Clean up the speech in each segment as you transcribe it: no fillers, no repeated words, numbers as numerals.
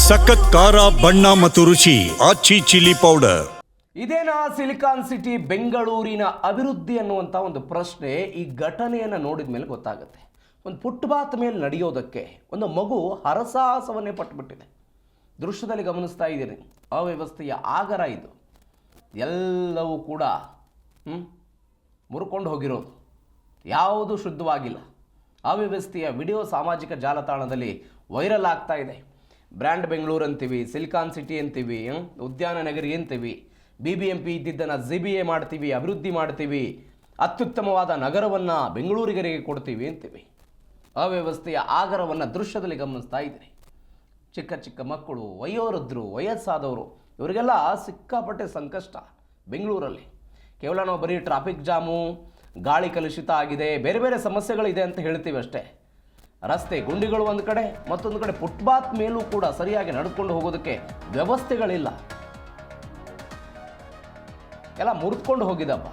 ಸಖತ್ ಖಾರ ಬಣ್ಣ ಮತ್ತು ರುಚಿ ಆಚಿ ಚಿಲ್ಲಿ ಪೌಡರ್. ಇದೇನಾ ಸಿಲಿಕಾನ್ ಸಿಟಿ ಬೆಂಗಳೂರಿನ ಅಭಿವೃದ್ಧಿ ಅನ್ನುವಂಥ ಒಂದು ಪ್ರಶ್ನೆ ಈ ಘಟನೆಯನ್ನು ನೋಡಿದ ಮೇಲೆ ಗೊತ್ತಾಗುತ್ತೆ. ಒಂದು ಫುಟ್ಪಾತ್ ಮೇಲೆ ನಡೆಯೋದಕ್ಕೆ ಒಂದು ಮಗು ಹರಸಾಹಸವನ್ನೇ ಪಟ್ಟುಬಿಟ್ಟಿದೆ. ದೃಶ್ಯದಲ್ಲಿ ಗಮನಿಸ್ತಾ ಇದ್ದೀನಿ, ಅವ್ಯವಸ್ಥೆಯ ಆಗರ ಇದು. ಎಲ್ಲವೂ ಕೂಡ ಮುರ್ಕೊಂಡು ಹೋಗಿರೋದು, ಯಾವುದು ಶುದ್ಧವಾಗಿಲ್ಲ. ಅವ್ಯವಸ್ಥೆಯ ವಿಡಿಯೋ ಸಾಮಾಜಿಕ ಜಾಲತಾಣದಲ್ಲಿ ವೈರಲ್ ಆಗ್ತಾ ಇದೆ. ಬ್ರ್ಯಾಂಡ್ ಬೆಂಗಳೂರು ಅಂತೀವಿ, ಸಿಲಿಕಾನ್ ಸಿಟಿ ಅಂತೀವಿ, ಉದ್ಯಾನ ನಗರಿ ಅಂತೀವಿ, BBMP ಇದ್ದಿದ್ದನ್ನು ZBA ಮಾಡ್ತೀವಿ, ಅಭಿವೃದ್ಧಿ ಮಾಡ್ತೀವಿ, ಅತ್ಯುತ್ತಮವಾದ ನಗರವನ್ನು ಬೆಂಗಳೂರಿಗರಿಗೆ ಕೊಡ್ತೀವಿ ಅಂತೀವಿ. ಅವ್ಯವಸ್ಥೆಯ ಆಗರವನ್ನು ದೃಶ್ಯದಲ್ಲಿ ಗಮನಿಸ್ತಾ ಇದ್ದೀರಿ. ಚಿಕ್ಕ ಚಿಕ್ಕ ಮಕ್ಕಳು, ವಯೋವೃದ್ಧರು, ವಯಸ್ಸಾದವರು, ಇವರಿಗೆಲ್ಲ ಸಿಕ್ಕಾಪಟ್ಟೆ ಸಂಕಷ್ಟ ಬೆಂಗಳೂರಲ್ಲಿ. ಕೇವಲ ನಾವು ಬರೀ ಟ್ರಾಫಿಕ್ ಜಾಮು, ಗಾಳಿ ಕಲುಷಿತ ಆಗಿದೆ, ಬೇರೆ ಬೇರೆ ಸಮಸ್ಯೆಗಳಿದೆ ಅಂತ ಹೇಳ್ತೀವಿ ಅಷ್ಟೇ. ರಸ್ತೆ ಗುಂಡಿಗಳು ಒಂದು ಕಡೆ, ಮತ್ತೊಂದು ಕಡೆ ಫುಟ್ಪಾತ್ ಮೇಲೂ ಕೂಡ ಸರಿಯಾಗಿ ನಡೆದುಕೊಂಡು ಹೋಗೋದಕ್ಕೆ ವ್ಯವಸ್ಥೆಗಳಿಲ್ಲ. ಎಲ್ಲ ಮುರಿದುಕೊಂಡು ಹೋಗಿದಪ್ಪ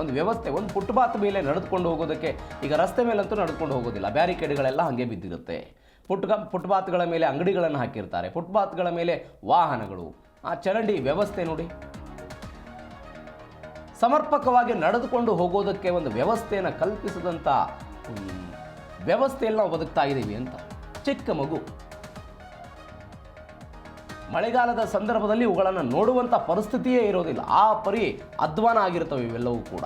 ಒಂದು ವ್ಯವಸ್ಥೆ. ಒಂದು ಫುಟ್ಪಾತ್ ಮೇಲೆ ನಡೆದುಕೊಂಡು ಹೋಗೋದಕ್ಕೆ, ಈಗ ರಸ್ತೆ ಮೇಲಂತೂ ನಡೆದುಕೊಂಡು ಹೋಗೋದಿಲ್ಲ, ಬ್ಯಾರಿಕೇಡ್ಗಳೆಲ್ಲ ಹಾಗೆ ಬಿದ್ದಿರುತ್ತೆ. ಫುಟ್ಪಾತ್ಗಳ ಮೇಲೆ ಅಂಗಡಿಗಳನ್ನು ಹಾಕಿರ್ತಾರೆ, ಫುಟ್ಪಾತ್ಗಳ ಮೇಲೆ ವಾಹನಗಳು, ಆ ಚರಂಡಿ ವ್ಯವಸ್ಥೆ ನೋಡಿ. ಸಮರ್ಪಕವಾಗಿ ನಡೆದುಕೊಂಡು ಹೋಗೋದಕ್ಕೆ ಒಂದು ವ್ಯವಸ್ಥೆಯನ್ನು ಕಲ್ಪಿಸಿದಂಥ ವ್ಯವಸ್ಥೆಯಲ್ಲಿ ನಾವು ಬದುಕ್ತಾ ಇದ್ದೀವಿ ಅಂತ. ಚಿಕ್ಕ ಮಗು, ಮಳೆಗಾಲದ ಸಂದರ್ಭದಲ್ಲಿ ಇವುಗಳನ್ನು ನೋಡುವಂಥ ಪರಿಸ್ಥಿತಿಯೇ ಇರೋದಿಲ್ಲ. ಆ ಪರಿ ಅಧ್ವಾನ ಆಗಿರ್ತವೆ ಇವೆಲ್ಲವೂ ಕೂಡ.